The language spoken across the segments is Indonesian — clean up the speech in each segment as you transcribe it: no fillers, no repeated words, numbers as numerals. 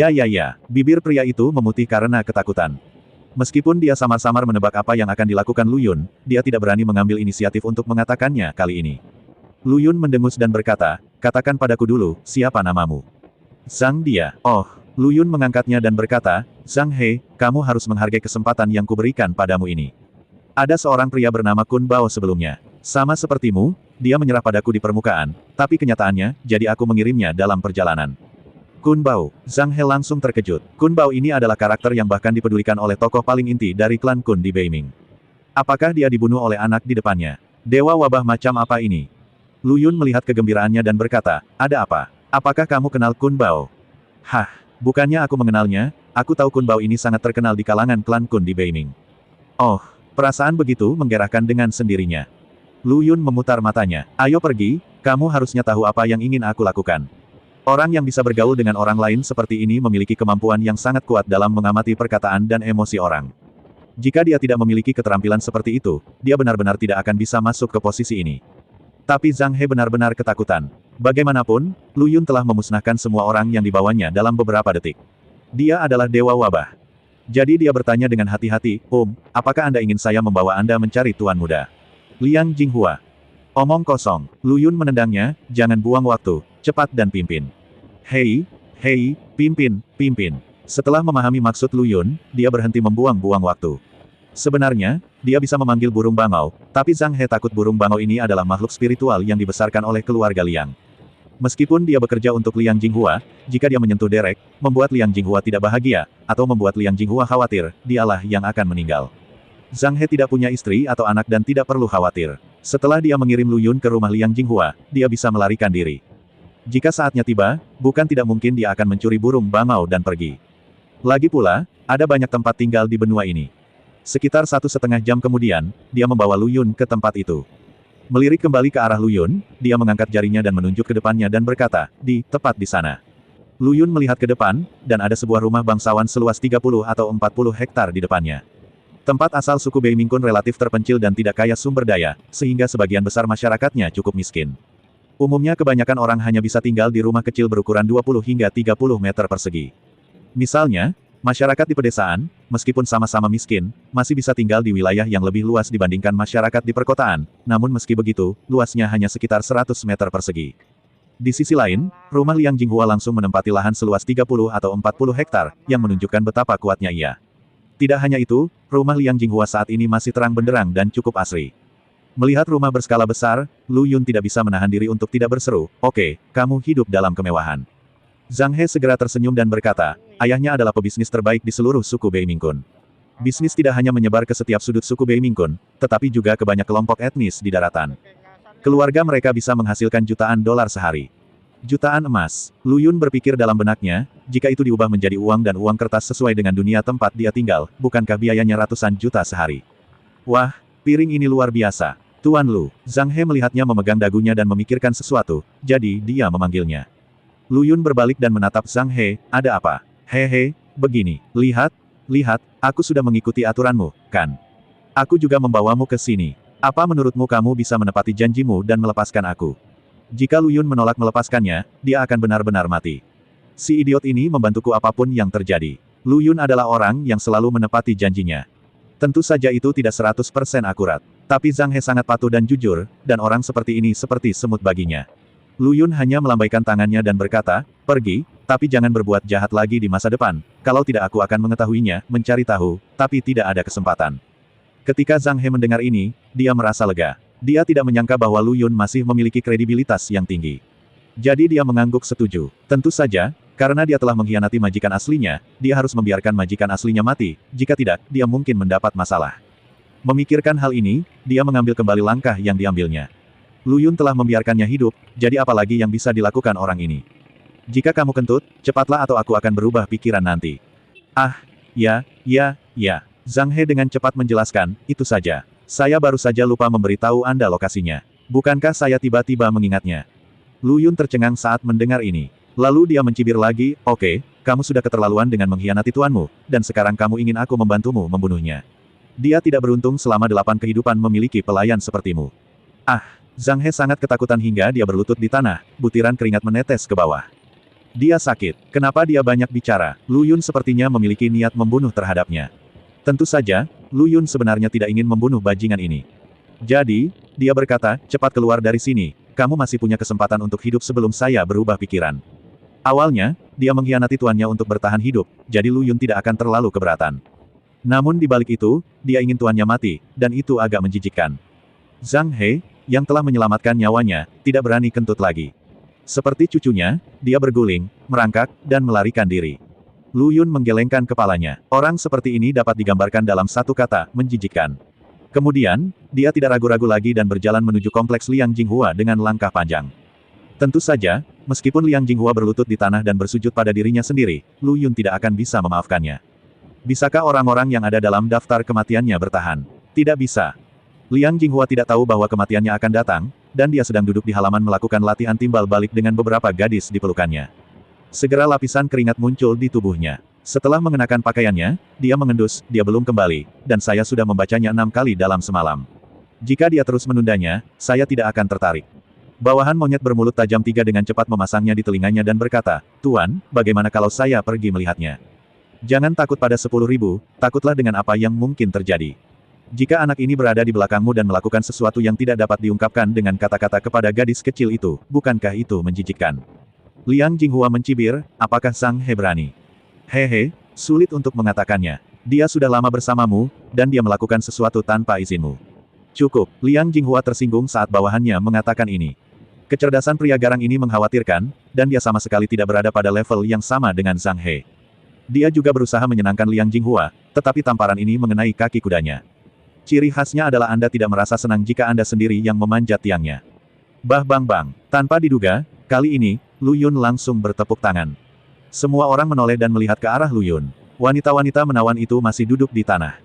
Ya, bibir pria itu memutih karena ketakutan. Meskipun dia samar-samar menebak apa yang akan dilakukan Lu Yun, dia tidak berani mengambil inisiatif untuk mengatakannya kali ini. Lu Yun mendengus dan berkata, katakan padaku dulu, siapa namamu? Zhang dia. Oh, Lu Yun mengangkatnya dan berkata, Zhang He, kamu harus menghargai kesempatan yang kuberikan padamu ini. Ada seorang pria bernama Kun Bao sebelumnya. Sama sepertimu, dia menyerah padaku di permukaan, tapi kenyataannya, jadi aku mengirimnya dalam perjalanan. Kun Bao. Zhang He langsung terkejut. Kun Bao ini adalah karakter yang bahkan dipedulikan oleh tokoh paling inti dari klan Kun di Beiming. Apakah dia dibunuh oleh anak di depannya? Dewa wabah macam apa ini? Lu Yun melihat kegembiraannya dan berkata, ada apa? Apakah kamu kenal Kun Bao? Hah, bukannya aku mengenalnya, aku tahu Kun Bao ini sangat terkenal di kalangan klan Kun di Beiming. Oh, perasaan begitu menggerakkan dengan sendirinya. Lu Yun memutar matanya. Ayo pergi, kamu harusnya tahu apa yang ingin aku lakukan. Orang yang bisa bergaul dengan orang lain seperti ini memiliki kemampuan yang sangat kuat dalam mengamati perkataan dan emosi orang. Jika dia tidak memiliki keterampilan seperti itu, dia benar-benar tidak akan bisa masuk ke posisi ini. Tapi Zhang He benar-benar ketakutan. Bagaimanapun, Lu Yun telah memusnahkan semua orang yang dibawanya dalam beberapa detik. Dia adalah Dewa Wabah. Jadi dia bertanya dengan hati-hati, apakah Anda ingin saya membawa Anda mencari Tuan Muda? Liang Jinghua. Omong kosong. Lu Yun menendangnya, jangan buang waktu, cepat dan pimpin. Hei, pimpin. Setelah memahami maksud Lu Yun, dia berhenti membuang-buang waktu. Sebenarnya, dia bisa memanggil burung bangau, tapi Zhang He takut burung bangau ini adalah makhluk spiritual yang dibesarkan oleh keluarga Liang. Meskipun dia bekerja untuk Liang Jinghua, jika dia menyentuh derek, membuat Liang Jinghua tidak bahagia, atau membuat Liang Jinghua khawatir, dialah yang akan meninggal. Zhang He tidak punya istri atau anak dan tidak perlu khawatir. Setelah dia mengirim Lu Yun ke rumah Liang Jinghua, dia bisa melarikan diri. Jika saatnya tiba, bukan tidak mungkin dia akan mencuri burung bangau dan pergi. Lagi pula, ada banyak tempat tinggal di benua ini. Sekitar 1,5 jam kemudian, dia membawa Lu Yun ke tempat itu. Melirik kembali ke arah Lu Yun, dia mengangkat jarinya dan menunjuk ke depannya dan berkata, tepat di sana. Lu Yun melihat ke depan, dan ada sebuah rumah bangsawan seluas 30 atau 40 hektar di depannya. Tempat asal suku Beiming Kun relatif terpencil dan tidak kaya sumber daya, sehingga sebagian besar masyarakatnya cukup miskin. Umumnya kebanyakan orang hanya bisa tinggal di rumah kecil berukuran 20 hingga 30 meter persegi. Misalnya, masyarakat di pedesaan, meskipun sama-sama miskin, masih bisa tinggal di wilayah yang lebih luas dibandingkan masyarakat di perkotaan, namun meski begitu, luasnya hanya sekitar 100 meter persegi. Di sisi lain, rumah Liang Jinghua langsung menempati lahan seluas 30 atau 40 hektar, yang menunjukkan betapa kuatnya ia. Tidak hanya itu, rumah Liang Jinghua saat ini masih terang benderang dan cukup asri. Melihat rumah berskala besar, Lu Yun tidak bisa menahan diri untuk tidak berseru, oke, kamu hidup dalam kemewahan. Zhang He segera tersenyum dan berkata, ayahnya adalah pebisnis terbaik di seluruh suku Beiming Kun. Bisnis tidak hanya menyebar ke setiap sudut suku Beiming Kun, tetapi juga ke banyak kelompok etnis di daratan. Keluarga mereka bisa menghasilkan jutaan dolar sehari. Jutaan emas. Lu Yun berpikir dalam benaknya, jika itu diubah menjadi uang dan uang kertas sesuai dengan dunia tempat dia tinggal, bukankah biayanya ratusan juta sehari? Wah, piring ini luar biasa. Tuan Lu. Zhang He melihatnya memegang dagunya dan memikirkan sesuatu, jadi dia memanggilnya. Lu Yun berbalik dan menatap Zhang He, ada apa? Hehe, begini, lihat, aku sudah mengikuti aturanmu, kan? Aku juga membawamu ke sini. Apa menurutmu kamu bisa menepati janjimu dan melepaskan aku? Jika Lu Yun menolak melepaskannya, dia akan benar-benar mati. Si idiot ini membantuku apapun yang terjadi. Lu Yun adalah orang yang selalu menepati janjinya. Tentu saja itu tidak 100% akurat. Tapi Zhang He sangat patuh dan jujur, dan orang seperti ini seperti semut baginya. Lu Yun hanya melambaikan tangannya dan berkata, pergi, tapi jangan berbuat jahat lagi di masa depan. Kalau tidak aku akan mengetahuinya, mencari tahu, tapi tidak ada kesempatan. Ketika Zhang He mendengar ini, dia merasa lega. Dia tidak menyangka bahwa Lu Yun masih memiliki kredibilitas yang tinggi. Jadi dia mengangguk setuju. Tentu saja, karena dia telah mengkhianati majikan aslinya, dia harus membiarkan majikan aslinya mati, jika tidak, dia mungkin mendapat masalah. Memikirkan hal ini, dia mengambil kembali langkah yang diambilnya. Lu Yun telah membiarkannya hidup, jadi apalagi yang bisa dilakukan orang ini? Jika kamu kentut, cepatlah atau aku akan berubah pikiran nanti. Ya. Zhang He dengan cepat menjelaskan, itu saja. Saya baru saja lupa memberitahu Anda lokasinya. Bukankah saya tiba-tiba mengingatnya? Lu Yun tercengang saat mendengar ini. Lalu dia mencibir lagi, oke, kamu sudah keterlaluan dengan mengkhianati tuanmu, dan sekarang kamu ingin aku membantumu membunuhnya. Dia tidak beruntung selama 8 kehidupan memiliki pelayan sepertimu. Zhang He sangat ketakutan hingga dia berlutut di tanah, butiran keringat menetes ke bawah. Dia sakit. Kenapa dia banyak bicara? Lu Yun sepertinya memiliki niat membunuh terhadapnya. Tentu saja, Lu Yun sebenarnya tidak ingin membunuh bajingan ini. Jadi, dia berkata, cepat keluar dari sini. Kamu masih punya kesempatan untuk hidup sebelum saya berubah pikiran. Awalnya, dia mengkhianati tuannya untuk bertahan hidup, jadi Lu Yun tidak akan terlalu keberatan. Namun di balik itu, dia ingin tuannya mati, dan itu agak menjijikkan. Zhang He, yang telah menyelamatkan nyawanya, tidak berani kentut lagi. Seperti cucunya, dia berguling, merangkak, dan melarikan diri. Lu Yun menggelengkan kepalanya. Orang seperti ini dapat digambarkan dalam satu kata, menjijikkan. Kemudian, dia tidak ragu-ragu lagi dan berjalan menuju kompleks Liang Jinghua dengan langkah panjang. Tentu saja, meskipun Liang Jinghua berlutut di tanah dan bersujud pada dirinya sendiri, Lu Yun tidak akan bisa memaafkannya. Bisakah orang-orang yang ada dalam daftar kematiannya bertahan? Tidak bisa. Liang Jinghua tidak tahu bahwa kematiannya akan datang, dan dia sedang duduk di halaman melakukan latihan timbal balik dengan beberapa gadis di pelukannya. Segera lapisan keringat muncul di tubuhnya. Setelah mengenakan pakaiannya, dia mengendus, dia belum kembali, dan saya sudah membacanya 6 kali dalam semalam. Jika dia terus menundanya, saya tidak akan tertarik. Bawahan monyet bermulut tajam 3 dengan cepat memasangnya di telinganya dan berkata, Tuan, bagaimana kalau saya pergi melihatnya? Jangan takut pada 10.000, takutlah dengan apa yang mungkin terjadi. Jika anak ini berada di belakangmu dan melakukan sesuatu yang tidak dapat diungkapkan dengan kata-kata kepada gadis kecil itu, bukankah itu menjijikkan? Liang Jinghua mencibir, apakah Zhang He berani? Hehe, sulit untuk mengatakannya. Dia sudah lama bersamamu, dan dia melakukan sesuatu tanpa izinmu. Cukup, Liang Jinghua tersinggung saat bawahannya mengatakan ini. Kecerdasan pria garang ini mengkhawatirkan, dan dia sama sekali tidak berada pada level yang sama dengan Zhang He. Dia juga berusaha menyenangkan Liang Jinghua, tetapi tamparan ini mengenai kaki kudanya. Ciri khasnya adalah Anda tidak merasa senang jika Anda sendiri yang memanjat tiangnya. Bah bang bang. Tanpa diduga, kali ini, Lu Yun langsung bertepuk tangan. Semua orang menoleh dan melihat ke arah Lu Yun. Wanita-wanita menawan itu masih duduk di tanah.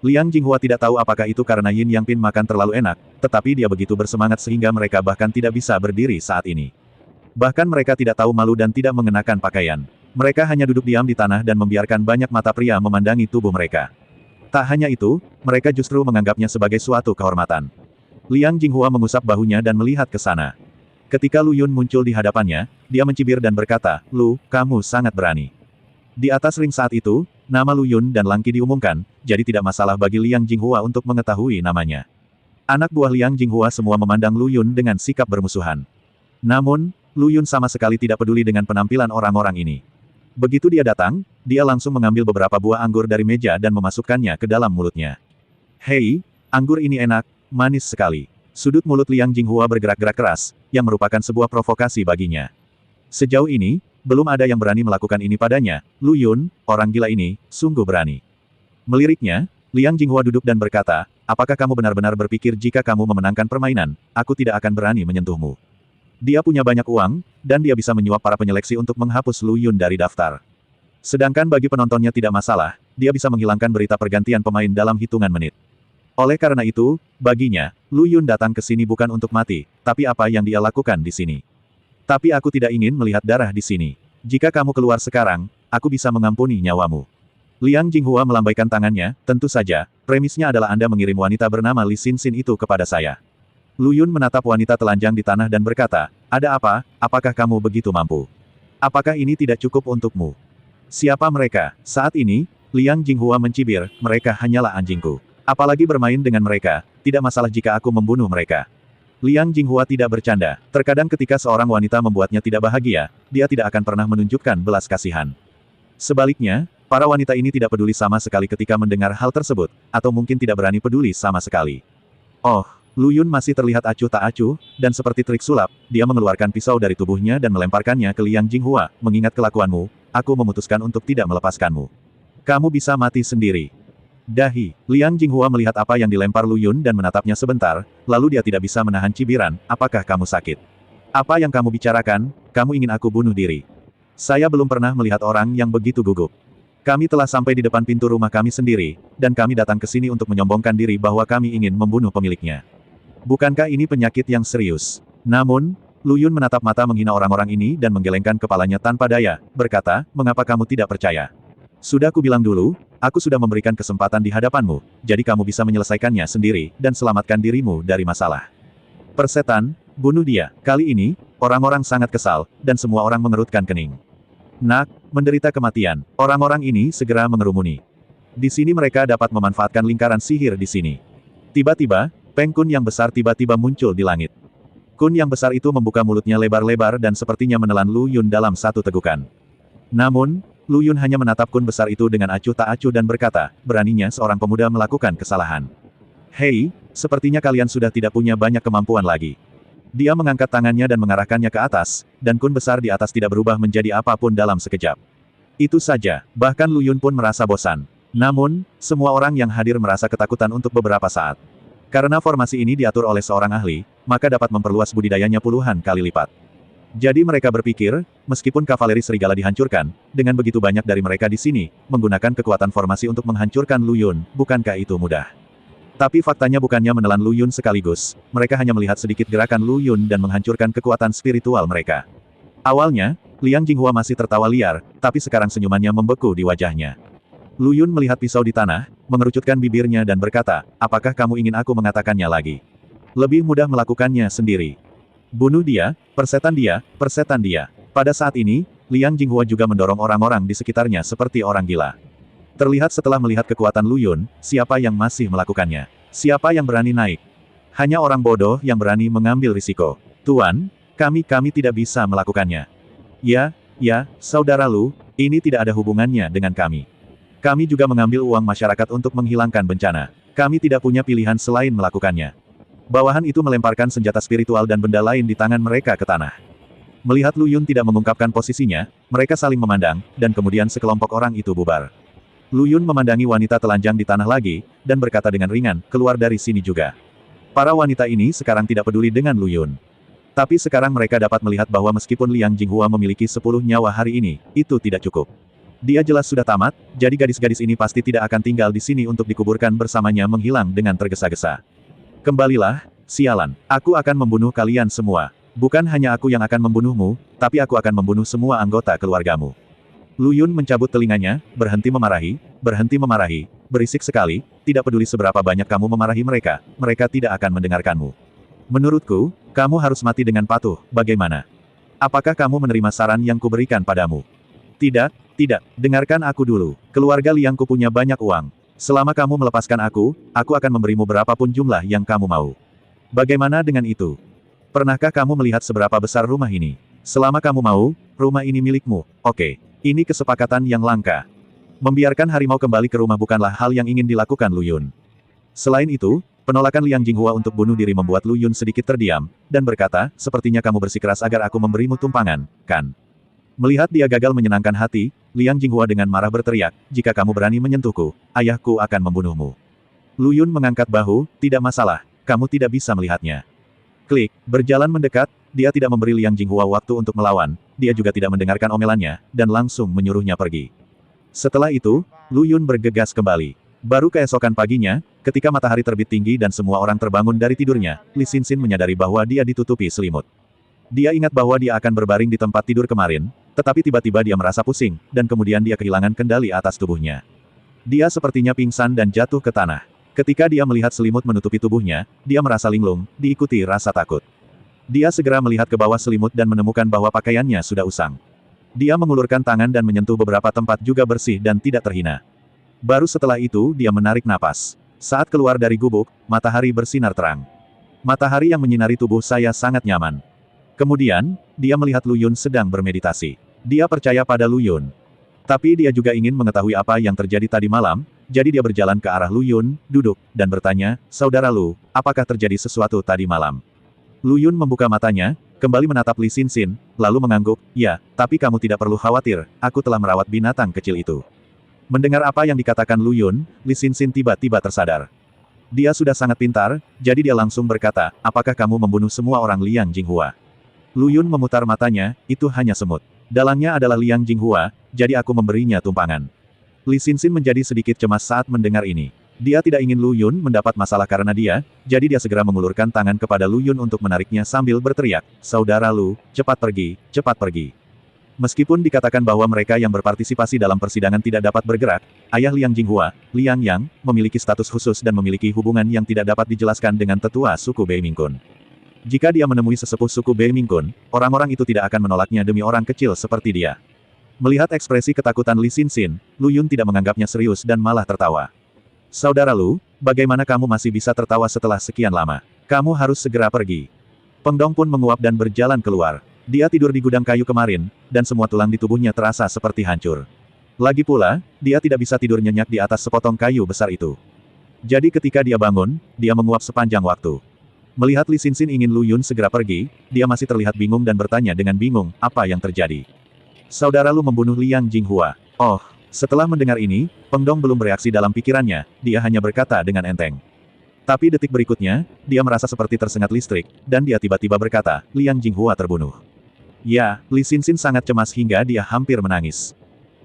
Liang Jinghua tidak tahu apakah itu karena Yin Yang Pin makan terlalu enak, tetapi dia begitu bersemangat sehingga mereka bahkan tidak bisa berdiri saat ini. Bahkan mereka tidak tahu malu dan tidak mengenakan pakaian. Mereka hanya duduk diam di tanah dan membiarkan banyak mata pria memandangi tubuh mereka. Tak hanya itu, mereka justru menganggapnya sebagai suatu kehormatan. Liang Jinghua mengusap bahunya dan melihat ke sana. Ketika Lu Yun muncul di hadapannya, dia mencibir dan berkata, Lu, kamu sangat berani. Di atas ring saat itu, nama Lu Yun dan Langqi diumumkan, jadi tidak masalah bagi Liang Jinghua untuk mengetahui namanya. Anak buah Liang Jinghua semua memandang Lu Yun dengan sikap bermusuhan. Namun, Lu Yun sama sekali tidak peduli dengan penampilan orang-orang ini. Begitu dia datang, dia langsung mengambil beberapa buah anggur dari meja dan memasukkannya ke dalam mulutnya. Hei, anggur ini enak, manis sekali. Sudut mulut Liang Jinghua bergerak-gerak keras, yang merupakan sebuah provokasi baginya. Sejauh ini, belum ada yang berani melakukan ini padanya. Lu Yun, orang gila ini, sungguh berani. Meliriknya, Liang Jinghua duduk dan berkata, apakah kamu benar-benar berpikir jika kamu memenangkan permainan, aku tidak akan berani menyentuhmu? Dia punya banyak uang, dan dia bisa menyuap para penyeleksi untuk menghapus Lu Yun dari daftar. Sedangkan bagi penontonnya tidak masalah, dia bisa menghilangkan berita pergantian pemain dalam hitungan menit. Oleh karena itu, baginya, Lu Yun datang ke sini bukan untuk mati, tapi apa yang dia lakukan di sini. Tapi aku tidak ingin melihat darah di sini. Jika kamu keluar sekarang, aku bisa mengampuni nyawamu. Liang Jinghua melambaikan tangannya, tentu saja, premisnya adalah Anda mengirim wanita bernama Li Xin itu kepada saya. Lu Yun menatap wanita telanjang di tanah dan berkata, ada apa, apakah kamu begitu mampu? Apakah ini tidak cukup untukmu? Siapa mereka? Saat ini, Liang Jinghua mencibir, mereka hanyalah anjingku. Apalagi bermain dengan mereka, tidak masalah jika aku membunuh mereka. Liang Jinghua tidak bercanda, terkadang ketika seorang wanita membuatnya tidak bahagia, dia tidak akan pernah menunjukkan belas kasihan. Sebaliknya, para wanita ini tidak peduli sama sekali ketika mendengar hal tersebut, atau mungkin tidak berani peduli sama sekali. Oh, Lu Yun masih terlihat acuh tak acuh, dan seperti trik sulap, dia mengeluarkan pisau dari tubuhnya dan melemparkannya ke Liang Jinghua, mengingat kelakuanmu, aku memutuskan untuk tidak melepaskanmu. Kamu bisa mati sendiri. Dahi, Liang Jinghua melihat apa yang dilempar Lu Yun dan menatapnya sebentar, lalu dia tidak bisa menahan cibiran, apakah kamu sakit? Apa yang kamu bicarakan, kamu ingin aku bunuh diri? Saya belum pernah melihat orang yang begitu gugup. Kami telah sampai di depan pintu rumah kami sendiri, dan kami datang ke sini untuk menyombongkan diri bahwa kami ingin membunuh pemiliknya. Bukankah ini penyakit yang serius? Namun, Lu Yun menatap mata menghina orang-orang ini dan menggelengkan kepalanya tanpa daya, berkata, mengapa kamu tidak percaya? Sudah kubilang dulu, aku sudah memberikan kesempatan di hadapanmu, jadi kamu bisa menyelesaikannya sendiri, dan selamatkan dirimu dari masalah. Persetan, bunuh dia. Kali ini, orang-orang sangat kesal, dan semua orang mengerutkan kening. Nak, menderita kematian. Orang-orang ini segera mengerumuni. Di sini mereka dapat memanfaatkan lingkaran sihir di sini. Tiba-tiba, Peng Kun yang besar tiba-tiba muncul di langit. Kun yang besar itu membuka mulutnya lebar-lebar dan sepertinya menelan Lu Yun dalam satu tegukan. Namun, Lu Yun hanya menatap Kun besar itu dengan acuh tak acuh dan berkata, beraninya seorang pemuda melakukan kesalahan. Hei, sepertinya kalian sudah tidak punya banyak kemampuan lagi. Dia mengangkat tangannya dan mengarahkannya ke atas, dan Kun besar di atas tidak berubah menjadi apapun dalam sekejap. Itu saja, bahkan Lu Yun pun merasa bosan. Namun, semua orang yang hadir merasa ketakutan untuk beberapa saat. Karena formasi ini diatur oleh seorang ahli, maka dapat memperluas budidayanya puluhan kali lipat. Jadi mereka berpikir, meskipun kavaleri serigala dihancurkan, dengan begitu banyak dari mereka di sini, menggunakan kekuatan formasi untuk menghancurkan Lu Yun, bukankah itu mudah? Tapi faktanya bukannya menelan Lu Yun sekaligus, mereka hanya melihat sedikit gerakan Lu Yun dan menghancurkan kekuatan spiritual mereka. Awalnya, Liang Jinghua masih tertawa liar, tapi sekarang senyumannya membeku di wajahnya. Lu Yun melihat pisau di tanah, mengerucutkan bibirnya dan berkata, apakah kamu ingin aku mengatakannya lagi? Lebih mudah melakukannya sendiri. Bunuh dia, persetan dia, persetan dia. Pada saat ini, Liang Jinghua juga mendorong orang-orang di sekitarnya seperti orang gila. Terlihat setelah melihat kekuatan Lu Yun, siapa yang masih melakukannya? Siapa yang berani naik? Hanya orang bodoh yang berani mengambil risiko. Tuan, kami tidak bisa melakukannya. Ya, saudara Lu, ini tidak ada hubungannya dengan kami. Kami juga mengambil uang masyarakat untuk menghilangkan bencana. Kami tidak punya pilihan selain melakukannya. Bawahan itu melemparkan senjata spiritual dan benda lain di tangan mereka ke tanah. Melihat Lu Yun tidak mengungkapkan posisinya, mereka saling memandang, dan kemudian sekelompok orang itu bubar. Lu Yun memandangi wanita telanjang di tanah lagi, dan berkata dengan ringan, keluar dari sini juga. Para wanita ini sekarang tidak peduli dengan Lu Yun. Tapi sekarang mereka dapat melihat bahwa meskipun Liang Jinghua memiliki 10 nyawa hari ini, itu tidak cukup. Dia jelas sudah tamat, jadi gadis-gadis ini pasti tidak akan tinggal di sini untuk dikuburkan bersamanya menghilang dengan tergesa-gesa. Kembalilah, sialan. Aku akan membunuh kalian semua. Bukan hanya aku yang akan membunuhmu, tapi aku akan membunuh semua anggota keluargamu. Lu Yun mencabut telinganya, berhenti memarahi, berisik sekali, tidak peduli seberapa banyak kamu memarahi mereka, mereka tidak akan mendengarkanmu. Menurutku, kamu harus mati dengan patuh, bagaimana? Apakah kamu menerima saran yang kuberikan padamu? Tidak, dengarkan aku dulu. Keluarga Liangku punya banyak uang. Selama kamu melepaskan aku akan memberimu berapapun jumlah yang kamu mau. Bagaimana dengan itu? Pernahkah kamu melihat seberapa besar rumah ini? Selama kamu mau, rumah ini milikmu, oke. Ini kesepakatan yang langka. Membiarkan harimau kembali ke rumah bukanlah hal yang ingin dilakukan Lu Yun. Selain itu, penolakan Liang Jinghua untuk bunuh diri membuat Lu Yun sedikit terdiam, dan berkata, sepertinya kamu bersikeras agar aku memberimu tumpangan, kan? Melihat dia gagal menyenangkan hati, Liang Jinghua dengan marah berteriak, jika kamu berani menyentuhku, ayahku akan membunuhmu. Lu Yun mengangkat bahu, tidak masalah, kamu tidak bisa melihatnya. Klik, berjalan mendekat, dia tidak memberi Liang Jinghua waktu untuk melawan, dia juga tidak mendengarkan omelannya, dan langsung menyuruhnya pergi. Setelah itu, Lu Yun bergegas kembali. Baru keesokan paginya, ketika matahari terbit tinggi dan semua orang terbangun dari tidurnya, Li Xinxin menyadari bahwa dia ditutupi selimut. Dia ingat bahwa dia akan berbaring di tempat tidur kemarin, tetapi tiba-tiba dia merasa pusing, dan kemudian dia kehilangan kendali atas tubuhnya. Dia sepertinya pingsan dan jatuh ke tanah. Ketika dia melihat selimut menutupi tubuhnya, dia merasa linglung, diikuti rasa takut. Dia segera melihat ke bawah selimut dan menemukan bahwa pakaiannya sudah usang. Dia mengulurkan tangan dan menyentuh beberapa tempat juga bersih dan tidak terhina. Baru setelah itu dia menarik napas. Saat keluar dari gubuk, matahari bersinar terang. Matahari yang menyinari tubuh saya sangat nyaman. Kemudian, dia melihat Lu Yun sedang bermeditasi. Dia percaya pada Lu Yun. Tapi dia juga ingin mengetahui apa yang terjadi tadi malam, jadi dia berjalan ke arah Lu Yun, duduk, dan bertanya, Saudara Lu, apakah terjadi sesuatu tadi malam? Lu Yun membuka matanya, kembali menatap Li Xinxin, lalu mengangguk, ya, tapi kamu tidak perlu khawatir, aku telah merawat binatang kecil itu. Mendengar apa yang dikatakan Lu Yun, Li Xinxin tiba-tiba tersadar. Dia sudah sangat pintar, jadi dia langsung berkata, apakah kamu membunuh semua orang Liang Jinghua? Lu Yun memutar matanya, itu hanya semut. Dalangnya adalah Liang Jinghua, jadi aku memberinya tumpangan. Li Xinxin menjadi sedikit cemas saat mendengar ini. Dia tidak ingin Lu Yun mendapat masalah karena dia, jadi dia segera mengulurkan tangan kepada Lu Yun untuk menariknya sambil berteriak, Saudara Lu, cepat pergi, cepat pergi. Meskipun dikatakan bahwa mereka yang berpartisipasi dalam persidangan tidak dapat bergerak, ayah Liang Jinghua, Liang Yang, memiliki status khusus dan memiliki hubungan yang tidak dapat dijelaskan dengan tetua suku Bei Mingkun. Jika dia menemui sesepuh suku Bei Mingkun, orang-orang itu tidak akan menolaknya demi orang kecil seperti dia. Melihat ekspresi ketakutan Li Xinxin, Lu Yun tidak menganggapnya serius dan malah tertawa. Saudara Lu, bagaimana kamu masih bisa tertawa setelah sekian lama? Kamu harus segera pergi. Peng Dong pun menguap dan berjalan keluar. Dia tidur di gudang kayu kemarin, dan semua tulang di tubuhnya terasa seperti hancur. Lagi pula, dia tidak bisa tidur nyenyak di atas sepotong kayu besar itu. Jadi ketika dia bangun, dia menguap sepanjang waktu. Melihat Li Xinxin ingin Lu Yun segera pergi, dia masih terlihat bingung dan bertanya dengan bingung, apa yang terjadi? Saudara Lu membunuh Liang Jinghua. Oh, setelah mendengar ini, Peng Dong belum bereaksi dalam pikirannya, dia hanya berkata dengan enteng. Tapi detik berikutnya, dia merasa seperti tersengat listrik, dan dia tiba-tiba berkata, Liang Jinghua terbunuh. Ya, Li Xinxin sangat cemas hingga dia hampir menangis.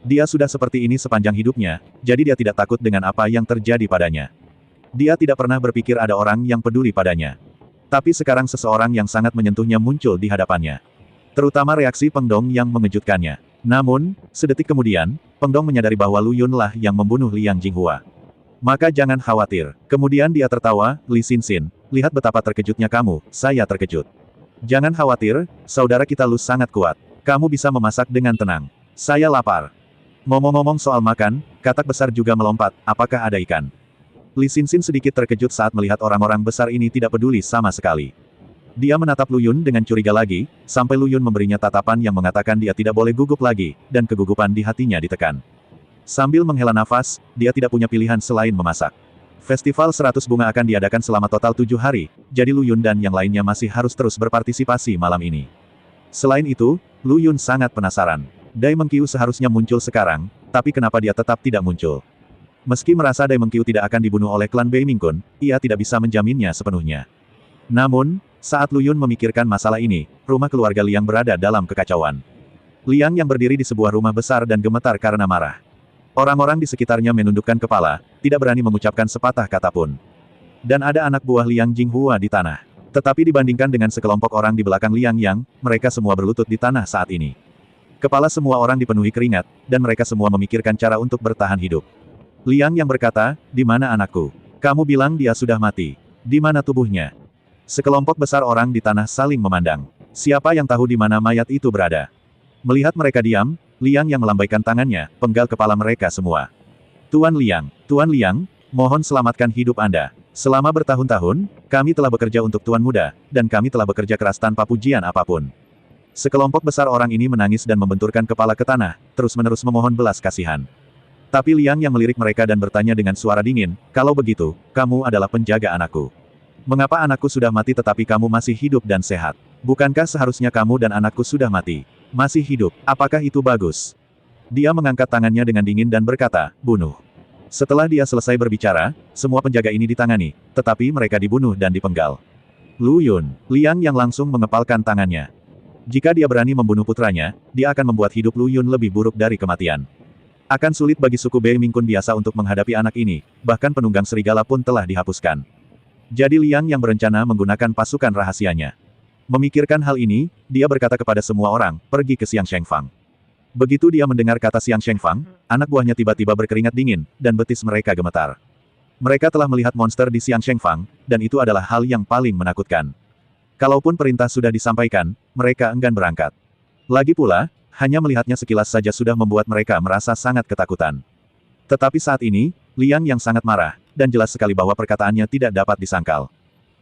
Dia sudah seperti ini sepanjang hidupnya, jadi dia tidak takut dengan apa yang terjadi padanya. Dia tidak pernah berpikir ada orang yang peduli padanya. Tapi sekarang seseorang yang sangat menyentuhnya muncul di hadapannya. Terutama reaksi Peng Dong yang mengejutkannya. Namun, sedetik kemudian, Peng Dong menyadari bahwa Lu Yun lah yang membunuh Liang Jinghua. Maka jangan khawatir. Kemudian dia tertawa, Li Xinxin, lihat betapa terkejutnya kamu, saya terkejut. Jangan khawatir, saudara kita Lu sangat kuat. Kamu bisa memasak dengan tenang. Saya lapar. Ngomong-ngomong soal makan, katak besar juga melompat, apakah ada ikan? Li Xinxin sedikit terkejut saat melihat orang-orang besar ini tidak peduli sama sekali. Dia menatap Lu Yun dengan curiga lagi, sampai Lu Yun memberinya tatapan yang mengatakan dia tidak boleh gugup lagi, dan kegugupan di hatinya ditekan. Sambil menghela nafas, dia tidak punya pilihan selain memasak. Festival 100 bunga akan diadakan selama total 7 hari, jadi Lu Yun dan yang lainnya masih harus terus berpartisipasi malam ini. Selain itu, Lu Yun sangat penasaran. Dai Mengqiu seharusnya muncul sekarang, tapi kenapa dia tetap tidak muncul? Meski merasa Dai Mengqiu tidak akan dibunuh oleh klan Bei Mingkun, ia tidak bisa menjaminnya sepenuhnya. Namun, saat Lu Yun memikirkan masalah ini, rumah keluarga Liang berada dalam kekacauan. Liang yang berdiri di sebuah rumah besar dan gemetar karena marah. Orang-orang di sekitarnya menundukkan kepala, tidak berani mengucapkan sepatah kata pun. Dan ada anak buah Liang Jinghua di tanah. Tetapi dibandingkan dengan sekelompok orang di belakang Liang Yang, mereka semua berlutut di tanah saat ini. Kepala semua orang dipenuhi keringat, dan mereka semua memikirkan cara untuk bertahan hidup. Liang Yang berkata, di mana anakku? Kamu bilang dia sudah mati. Di mana tubuhnya? Sekelompok besar orang di tanah saling memandang. Siapa yang tahu di mana mayat itu berada? Melihat mereka diam, Liang yang melambaikan tangannya, penggal kepala mereka semua. Tuan Liang, mohon selamatkan hidup Anda. Selama bertahun-tahun, kami telah bekerja untuk Tuan Muda, dan kami telah bekerja keras tanpa pujian apapun. Sekelompok besar orang ini menangis dan membenturkan kepala ke tanah, terus-menerus memohon belas kasihan. Tapi Liang yang melirik mereka dan bertanya dengan suara dingin, kalau begitu, kamu adalah penjaga anakku. Mengapa anakku sudah mati tetapi kamu masih hidup dan sehat? Bukankah seharusnya kamu dan anakku sudah mati? Masih hidup, apakah itu bagus? Dia mengangkat tangannya dengan dingin dan berkata, bunuh. Setelah dia selesai berbicara, semua penjaga ini ditangani, tetapi mereka dibunuh dan dipenggal. Lu Yun, Liang yang langsung mengepalkan tangannya. Jika dia berani membunuh putranya, dia akan membuat hidup Lu Yun lebih buruk dari kematian. Akan sulit bagi suku Bei Mingkun biasa untuk menghadapi anak ini, bahkan penunggang serigala pun telah dihapuskan. Jadi Liang yang berencana menggunakan pasukan rahasianya. Memikirkan hal ini, dia berkata kepada semua orang, pergi ke Xiang Shengfang. Begitu dia mendengar kata Xiang Shengfang, anak buahnya tiba-tiba berkeringat dingin, dan betis mereka gemetar. Mereka telah melihat monster di Xiang Shengfang, dan itu adalah hal yang paling menakutkan. Kalaupun perintah sudah disampaikan, mereka enggan berangkat. Lagi pula, hanya melihatnya sekilas saja sudah membuat mereka merasa sangat ketakutan. Tetapi saat ini, Liang yang sangat marah, dan jelas sekali bahwa perkataannya tidak dapat disangkal.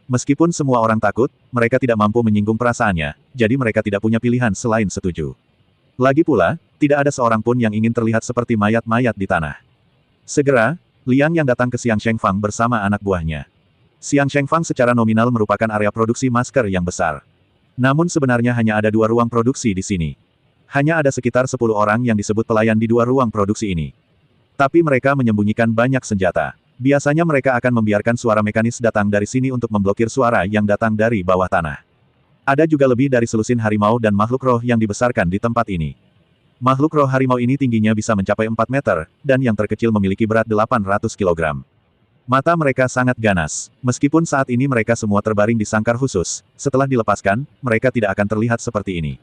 Meskipun semua orang takut, mereka tidak mampu menyinggung perasaannya, jadi mereka tidak punya pilihan selain setuju. Lagi pula, tidak ada seorang pun yang ingin terlihat seperti mayat-mayat di tanah. Segera, Liang yang datang ke Xiang Shengfang bersama anak buahnya. Xiang Shengfang secara nominal merupakan area produksi masker yang besar. Namun sebenarnya hanya ada 2 ruang produksi di sini. Hanya ada sekitar 10 orang yang disebut pelayan di 2 ruang produksi ini. Tapi mereka menyembunyikan banyak senjata. Biasanya mereka akan membiarkan suara mekanis datang dari sini untuk memblokir suara yang datang dari bawah tanah. Ada juga lebih dari selusin harimau dan makhluk roh yang dibesarkan di tempat ini. Makhluk roh harimau ini tingginya bisa mencapai 4 meter, dan yang terkecil memiliki berat 800 kg. Mata mereka sangat ganas. Meskipun saat ini mereka semua terbaring di sangkar khusus, setelah dilepaskan, mereka tidak akan terlihat seperti ini.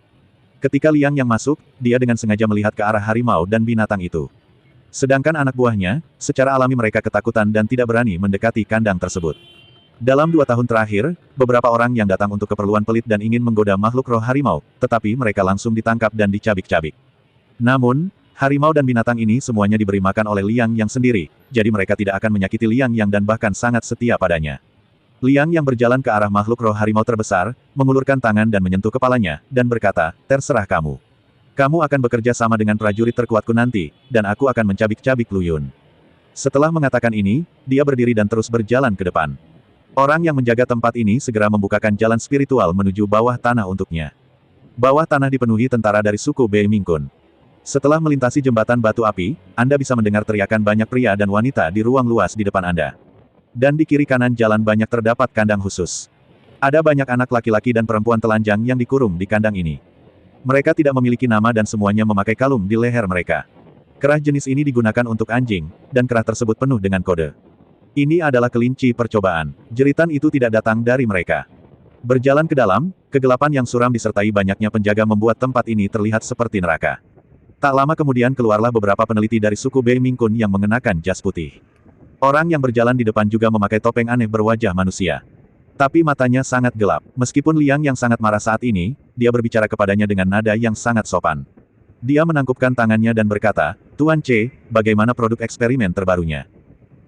Ketika Liang yang masuk, dia dengan sengaja melihat ke arah harimau dan binatang itu. Sedangkan anak buahnya, secara alami mereka ketakutan dan tidak berani mendekati kandang tersebut. Dalam 2 tahun terakhir, beberapa orang yang datang untuk keperluan pelit dan ingin menggoda makhluk roh harimau, tetapi mereka langsung ditangkap dan dicabik-cabik. Namun, harimau dan binatang ini semuanya diberi makan oleh Liang Yang sendiri, jadi mereka tidak akan menyakiti Liang Yang dan bahkan sangat setia padanya. Liang Yang berjalan ke arah makhluk roh harimau terbesar, mengulurkan tangan dan menyentuh kepalanya, dan berkata, terserah kamu. Kamu akan bekerja sama dengan prajurit terkuatku nanti, dan aku akan mencabik-cabik Lu Yun. Setelah mengatakan ini, dia berdiri dan terus berjalan ke depan. Orang yang menjaga tempat ini segera membukakan jalan spiritual menuju bawah tanah untuknya. Bawah tanah dipenuhi tentara dari suku Bei Mingkun. Setelah melintasi jembatan batu api, Anda bisa mendengar teriakan banyak pria dan wanita di ruang luas di depan Anda. Dan di kiri kanan jalan banyak terdapat kandang khusus. Ada banyak anak laki-laki dan perempuan telanjang yang dikurung di kandang ini. Mereka tidak memiliki nama dan semuanya memakai kalung di leher mereka. Kerah jenis ini digunakan untuk anjing, dan kerah tersebut penuh dengan kode. Ini adalah kelinci percobaan. Jeritan itu tidak datang dari mereka. Berjalan ke dalam, kegelapan yang suram disertai banyaknya penjaga membuat tempat ini terlihat seperti neraka. Tak lama kemudian keluarlah beberapa peneliti dari suku Bei Mingkun yang mengenakan jas putih. Orang yang berjalan di depan juga memakai topeng aneh berwajah manusia. Tapi matanya sangat gelap. Meskipun Liang Yang sangat marah saat ini, dia berbicara kepadanya dengan nada yang sangat sopan. Dia menangkupkan tangannya dan berkata, Tuan C, bagaimana produk eksperimen terbarunya?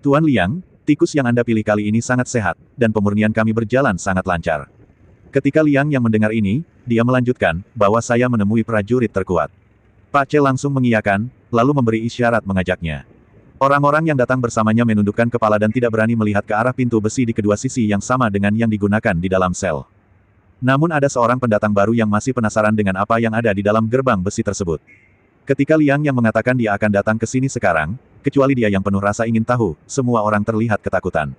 Tuan Liang, tikus yang Anda pilih kali ini sangat sehat, dan pemurnian kami berjalan sangat lancar. Ketika Liang Yang mendengar ini, dia melanjutkan, bahwa saya menemui prajurit terkuat. Pak C langsung mengiyakan, lalu memberi isyarat mengajaknya. Orang-orang yang datang bersamanya menundukkan kepala dan tidak berani melihat ke arah pintu besi di kedua sisi yang sama dengan yang digunakan di dalam sel. Namun ada seorang pendatang baru yang masih penasaran dengan apa yang ada di dalam gerbang besi tersebut. Ketika Liang Yang mengatakan dia akan datang ke sini sekarang, kecuali dia yang penuh rasa ingin tahu, semua orang terlihat ketakutan.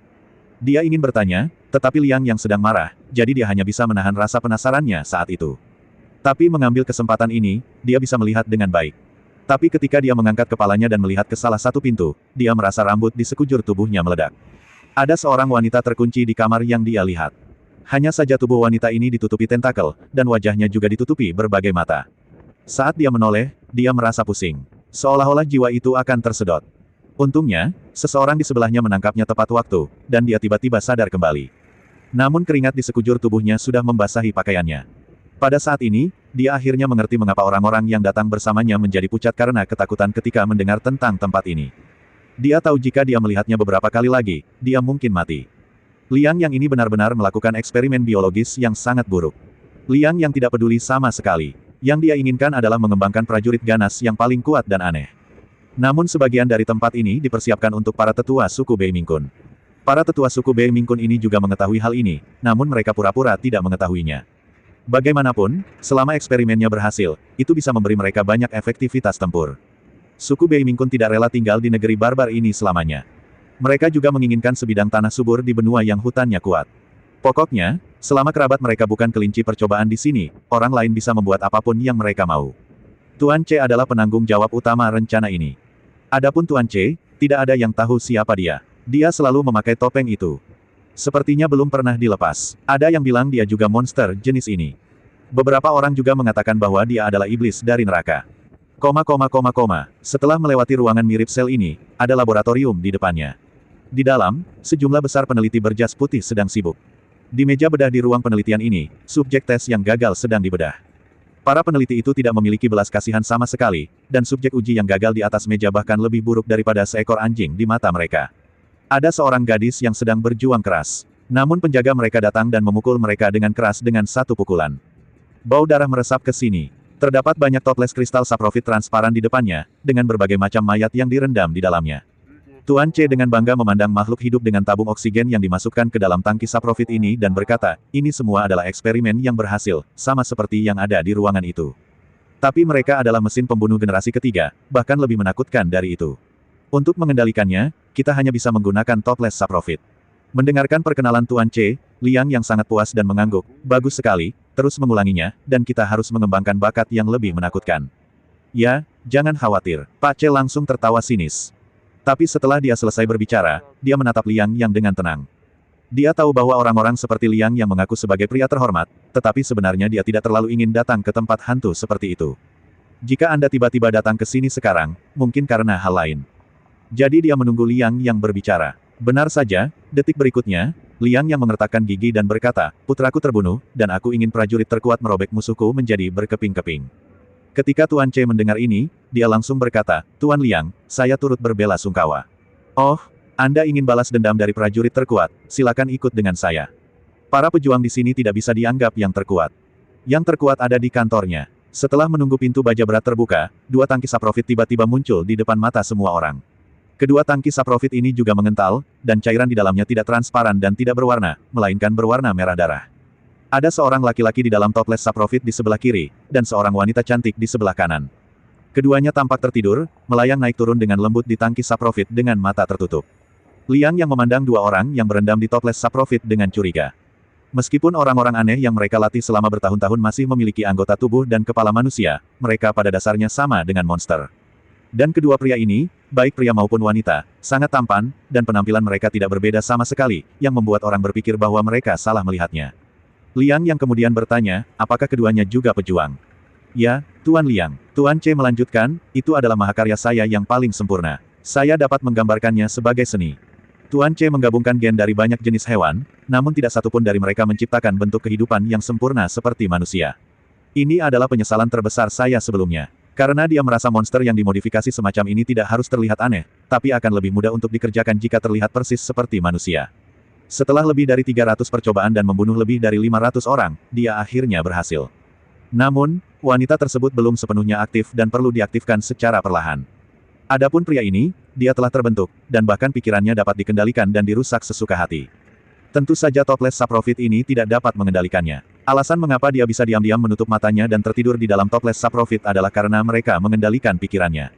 Dia ingin bertanya, tetapi Liang Yang sedang marah, jadi dia hanya bisa menahan rasa penasarannya saat itu. Tapi mengambil kesempatan ini, dia bisa melihat dengan baik. Tapi ketika dia mengangkat kepalanya dan melihat ke salah satu pintu, dia merasa rambut di sekujur tubuhnya meledak. Ada seorang wanita terkunci di kamar yang dia lihat. Hanya saja tubuh wanita ini ditutupi tentakel, dan wajahnya juga ditutupi berbagai mata. Saat dia menoleh, dia merasa pusing. Seolah-olah jiwa itu akan tersedot. Untungnya, seseorang di sebelahnya menangkapnya tepat waktu, dan dia tiba-tiba sadar kembali. Namun keringat di sekujur tubuhnya sudah membasahi pakaiannya. Pada saat ini, dia akhirnya mengerti mengapa orang-orang yang datang bersamanya menjadi pucat karena ketakutan ketika mendengar tentang tempat ini. Dia tahu jika dia melihatnya beberapa kali lagi, dia mungkin mati. Liang Yang ini benar-benar melakukan eksperimen biologis yang sangat buruk. Liang Yang tidak peduli sama sekali. Yang dia inginkan adalah mengembangkan prajurit ganas yang paling kuat dan aneh. Namun sebagian dari tempat ini dipersiapkan untuk para tetua suku Bei Mingkun. Para tetua suku Bei Mingkun ini juga mengetahui hal ini, namun mereka pura-pura tidak mengetahuinya. Bagaimanapun, selama eksperimennya berhasil, itu bisa memberi mereka banyak efektivitas tempur. Suku Bei Mingkun tidak rela tinggal di negeri barbar ini selamanya. Mereka juga menginginkan sebidang tanah subur di benua yang hutannya kuat. Pokoknya, selama kerabat mereka bukan kelinci percobaan di sini, orang lain bisa membuat apapun yang mereka mau. Tuan C adalah penanggung jawab utama rencana ini. Adapun Tuan C, tidak ada yang tahu siapa dia. Dia selalu memakai topeng itu. Sepertinya belum pernah dilepas. Ada yang bilang dia juga monster jenis ini. Beberapa orang juga mengatakan bahwa dia adalah iblis dari neraka. Setelah melewati ruangan mirip sel ini, ada laboratorium di depannya. Di dalam, sejumlah besar peneliti berjas putih sedang sibuk. Di meja bedah di ruang penelitian ini, subjek tes yang gagal sedang dibedah. Para peneliti itu tidak memiliki belas kasihan sama sekali, dan subjek uji yang gagal di atas meja bahkan lebih buruk daripada seekor anjing di mata mereka. Ada seorang gadis yang sedang berjuang keras. Namun penjaga mereka datang dan memukul mereka dengan keras dengan satu pukulan. Bau darah meresap ke sini. Terdapat banyak toples kristal saprofit transparan di depannya, dengan berbagai macam mayat yang direndam di dalamnya. Tuan C dengan bangga memandang makhluk hidup dengan tabung oksigen yang dimasukkan ke dalam tangki saprofit ini dan berkata, ini semua adalah eksperimen yang berhasil, sama seperti yang ada di ruangan itu. Tapi mereka adalah mesin pembunuh generasi ketiga, bahkan lebih menakutkan dari itu. Untuk mengendalikannya, kita hanya bisa menggunakan toples saprofit. Mendengarkan perkenalan Tuan C, Liang Yang sangat puas dan mengangguk, bagus sekali, terus mengulanginya, dan kita harus mengembangkan bakat yang lebih menakutkan. Ya, jangan khawatir, Pak C langsung tertawa sinis. Tapi setelah dia selesai berbicara, dia menatap Liang Yang dengan tenang. Dia tahu bahwa orang-orang seperti Liang Yang mengaku sebagai pria terhormat, tetapi sebenarnya dia tidak terlalu ingin datang ke tempat hantu seperti itu. Jika Anda tiba-tiba datang ke sini sekarang, mungkin karena hal lain. Jadi dia menunggu Liang Yang berbicara. Benar saja, detik berikutnya, Liang Yang mengertakkan gigi dan berkata, putraku terbunuh, dan aku ingin prajurit terkuat merobek musuhku menjadi berkeping-keping. Ketika Tuan Ce mendengar ini, dia langsung berkata, Tuan Liang, saya turut berbela sungkawa. Oh, Anda ingin balas dendam dari prajurit terkuat, silakan ikut dengan saya. Para pejuang di sini tidak bisa dianggap yang terkuat. Yang terkuat ada di kantornya. Setelah menunggu pintu baja berat terbuka, dua tangki saprofit tiba-tiba muncul di depan mata semua orang. Kedua tangki saprofit ini juga mengental, dan cairan di dalamnya tidak transparan dan tidak berwarna, melainkan berwarna merah darah. Ada seorang laki-laki di dalam toples saprofit di sebelah kiri, dan seorang wanita cantik di sebelah kanan. Keduanya tampak tertidur, melayang naik turun dengan lembut di tangki saprofit dengan mata tertutup. Liang yang memandang dua orang yang berendam di toples saprofit dengan curiga. Meskipun orang-orang aneh yang mereka latih selama bertahun-tahun masih memiliki anggota tubuh dan kepala manusia, mereka pada dasarnya sama dengan monster. Dan kedua pria ini, baik pria maupun wanita, sangat tampan, dan penampilan mereka tidak berbeda sama sekali, yang membuat orang berpikir bahwa mereka salah melihatnya. Liang yang kemudian bertanya, apakah keduanya juga pejuang? Ya, Tuan Liang. Tuan Ce melanjutkan, itu adalah mahakarya saya yang paling sempurna. Saya dapat menggambarkannya sebagai seni. Tuan Ce menggabungkan gen dari banyak jenis hewan, namun tidak satupun dari mereka menciptakan bentuk kehidupan yang sempurna seperti manusia. Ini adalah penyesalan terbesar saya sebelumnya. Karena dia merasa monster yang dimodifikasi semacam ini tidak harus terlihat aneh, tapi akan lebih mudah untuk dikerjakan jika terlihat persis seperti manusia. Setelah lebih dari 300 percobaan dan membunuh lebih dari 500 orang, dia akhirnya berhasil. Namun, wanita tersebut belum sepenuhnya aktif dan perlu diaktifkan secara perlahan. Adapun pria ini, dia telah terbentuk, dan bahkan pikirannya dapat dikendalikan dan dirusak sesuka hati. Tentu saja toples saprofit ini tidak dapat mengendalikannya. Alasan mengapa dia bisa diam-diam menutup matanya dan tertidur di dalam toples saprofit adalah karena mereka mengendalikan pikirannya.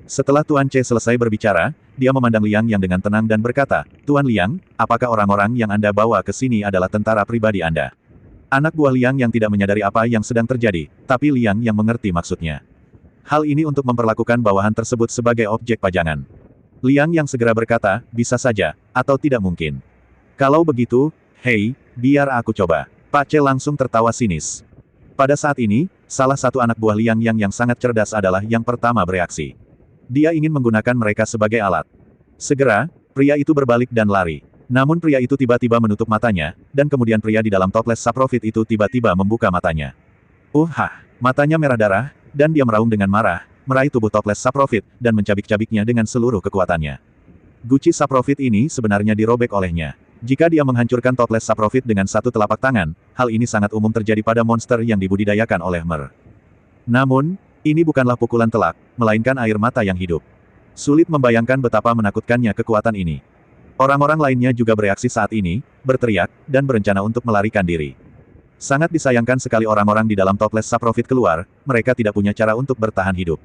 Setelah Tuan Ce selesai berbicara, dia memandang Liang yang dengan tenang dan berkata, Tuan Liang, apakah orang-orang yang Anda bawa ke sini adalah tentara pribadi Anda? Anak buah Liang yang tidak menyadari apa yang sedang terjadi, tapi Liang yang mengerti maksudnya. Hal ini untuk memperlakukan bawahan tersebut sebagai objek pajangan. Liang yang segera berkata, bisa saja, atau tidak mungkin. Kalau begitu, hei, biar aku coba. Pak Ce langsung tertawa sinis. Pada saat ini, salah satu anak buah Liang yang sangat cerdas adalah yang pertama bereaksi. Dia ingin menggunakan mereka sebagai alat. Segera, pria itu berbalik dan lari. Namun pria itu tiba-tiba menutup matanya, dan kemudian pria di dalam toples saprofit itu tiba-tiba membuka matanya. Matanya merah darah, dan dia meraung dengan marah, meraih tubuh toples saprofit, dan mencabik-cabiknya dengan seluruh kekuatannya. Guci saprofit ini sebenarnya dirobek olehnya. Jika dia menghancurkan toples saprofit dengan satu telapak tangan, hal ini sangat umum terjadi pada monster yang dibudidayakan oleh Mer. Namun, ini bukanlah pukulan telak, melainkan air mata yang hidup. Sulit membayangkan betapa menakutkannya kekuatan ini. Orang-orang lainnya juga bereaksi saat ini, berteriak, dan berencana untuk melarikan diri. Sangat disayangkan sekali orang-orang di dalam toples saprofit keluar, mereka tidak punya cara untuk bertahan hidup.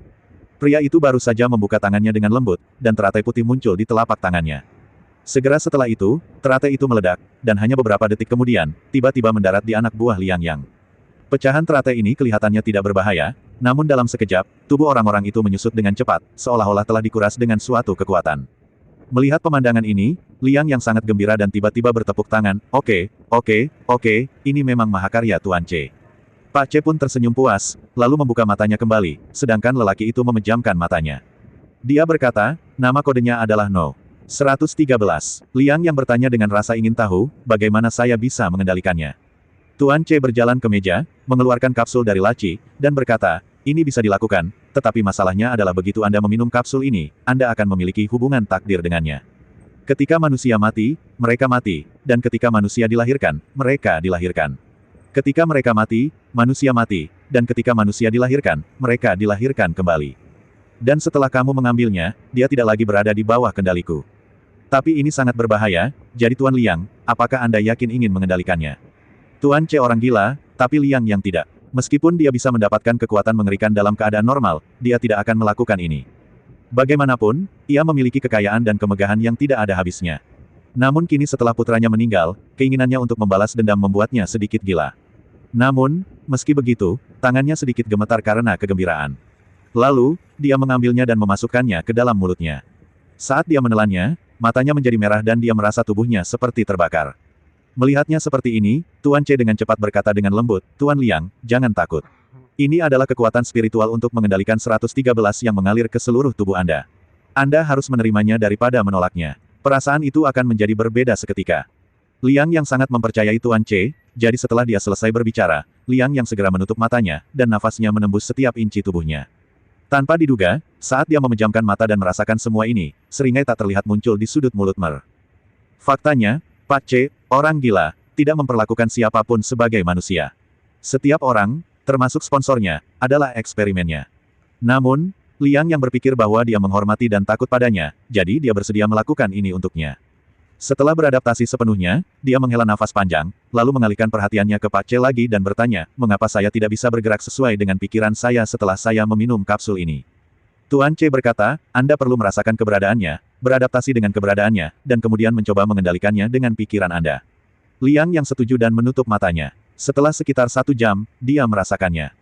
Pria itu baru saja membuka tangannya dengan lembut, dan teratai putih muncul di telapak tangannya. Segera setelah itu, teratai itu meledak, dan hanya beberapa detik kemudian, tiba-tiba mendarat di anak buah Liang Yang. Pecahan teratai ini kelihatannya tidak berbahaya, namun dalam sekejap, tubuh orang-orang itu menyusut dengan cepat, seolah-olah telah dikuras dengan suatu kekuatan. Melihat pemandangan ini, Liang yang sangat gembira dan tiba-tiba bertepuk tangan, oke, ini memang mahakarya Tuan Ce. Pak Ce pun tersenyum puas, lalu membuka matanya kembali, sedangkan lelaki itu memejamkan matanya. Dia berkata, nama kodenya adalah No. 113. Liang yang bertanya dengan rasa ingin tahu, bagaimana saya bisa mengendalikannya. Tuan Ce berjalan ke meja, mengeluarkan kapsul dari laci, dan berkata, ini bisa dilakukan, tetapi masalahnya adalah begitu Anda meminum kapsul ini, Anda akan memiliki hubungan takdir dengannya. Ketika manusia mati, mereka mati, dan ketika manusia dilahirkan, mereka dilahirkan. Ketika mereka mati, manusia mati, dan ketika manusia dilahirkan, mereka dilahirkan kembali. Dan setelah kamu mengambilnya, dia tidak lagi berada di bawah kendaliku. Tapi ini sangat berbahaya, jadi Tuan Liang, apakah Anda yakin ingin mengendalikannya? Tuan Ce orang gila, tapi Liang yang tidak. Meskipun dia bisa mendapatkan kekuatan mengerikan dalam keadaan normal, dia tidak akan melakukan ini. Bagaimanapun, ia memiliki kekayaan dan kemegahan yang tidak ada habisnya. Namun kini setelah putranya meninggal, keinginannya untuk membalas dendam membuatnya sedikit gila. Namun, meski begitu, tangannya sedikit gemetar karena kegembiraan. Lalu, dia mengambilnya dan memasukkannya ke dalam mulutnya. Saat dia menelannya, matanya menjadi merah dan dia merasa tubuhnya seperti terbakar. Melihatnya seperti ini, Tuan Ce dengan cepat berkata dengan lembut, Tuan Liang, jangan takut. Ini adalah kekuatan spiritual untuk mengendalikan 113 yang mengalir ke seluruh tubuh Anda. Anda harus menerimanya daripada menolaknya. Perasaan itu akan menjadi berbeda seketika. Liang yang sangat mempercayai Tuan Ce, jadi setelah dia selesai berbicara, Liang yang segera menutup matanya, dan nafasnya menembus setiap inci tubuhnya. Tanpa diduga, saat dia memejamkan mata dan merasakan semua ini, seringai tak terlihat muncul di sudut mulut Mer. Faktanya, Pak C, orang gila, tidak memperlakukan siapapun sebagai manusia. Setiap orang, termasuk sponsornya, adalah eksperimennya. Namun, Liang yang berpikir bahwa dia menghormati dan takut padanya, jadi dia bersedia melakukan ini untuknya. Setelah beradaptasi sepenuhnya, dia menghela nafas panjang, lalu mengalihkan perhatiannya ke Pak C lagi dan bertanya, mengapa saya tidak bisa bergerak sesuai dengan pikiran saya setelah saya meminum kapsul ini? Tuan C berkata, Anda perlu merasakan keberadaannya, beradaptasi dengan keberadaannya, dan kemudian mencoba mengendalikannya dengan pikiran Anda. Liang yang setuju dan menutup matanya. Setelah sekitar 1 jam, dia merasakannya.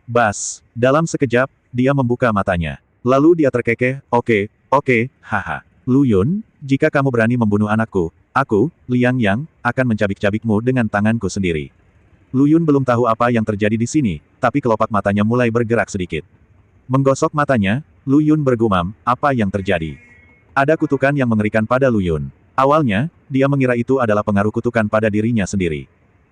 Bas, dalam sekejap, dia membuka matanya. Lalu dia terkekeh, oke, haha. Lu Yun, jika kamu berani membunuh anakku, aku, Liang Yang, akan mencabik-cabikmu dengan tanganku sendiri. Lu Yun belum tahu apa yang terjadi di sini, tapi kelopak matanya mulai bergerak sedikit. Menggosok matanya, Lu Yun bergumam, apa yang terjadi? Ada kutukan yang mengerikan pada Lu Yun. Awalnya, dia mengira itu adalah pengaruh kutukan pada dirinya sendiri.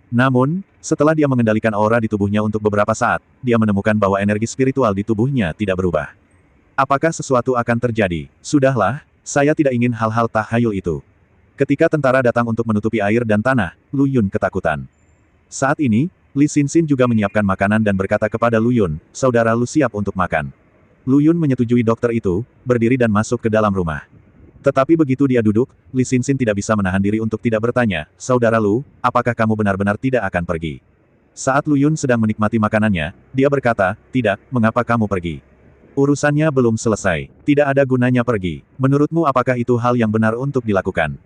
Namun, setelah dia mengendalikan aura di tubuhnya untuk beberapa saat, dia menemukan bahwa energi spiritual di tubuhnya tidak berubah. Apakah sesuatu akan terjadi? Sudahlah, saya tidak ingin hal-hal takhayul itu. Ketika tentara datang untuk menutupi air dan tanah, Lu Yun ketakutan. Saat ini, Li Xinxin juga menyiapkan makanan dan berkata kepada Lu Yun, saudara Lu siap untuk makan. Lu Yun menyetujui dokter itu, berdiri dan masuk ke dalam rumah. Tetapi begitu dia duduk, Li Xinxin tidak bisa menahan diri untuk tidak bertanya, saudara Lu, apakah kamu benar-benar tidak akan pergi? Saat Lu Yun sedang menikmati makanannya, dia berkata, tidak, mengapa kamu pergi? Urusannya belum selesai. Tidak ada gunanya pergi. Menurutmu apakah itu hal yang benar untuk dilakukan?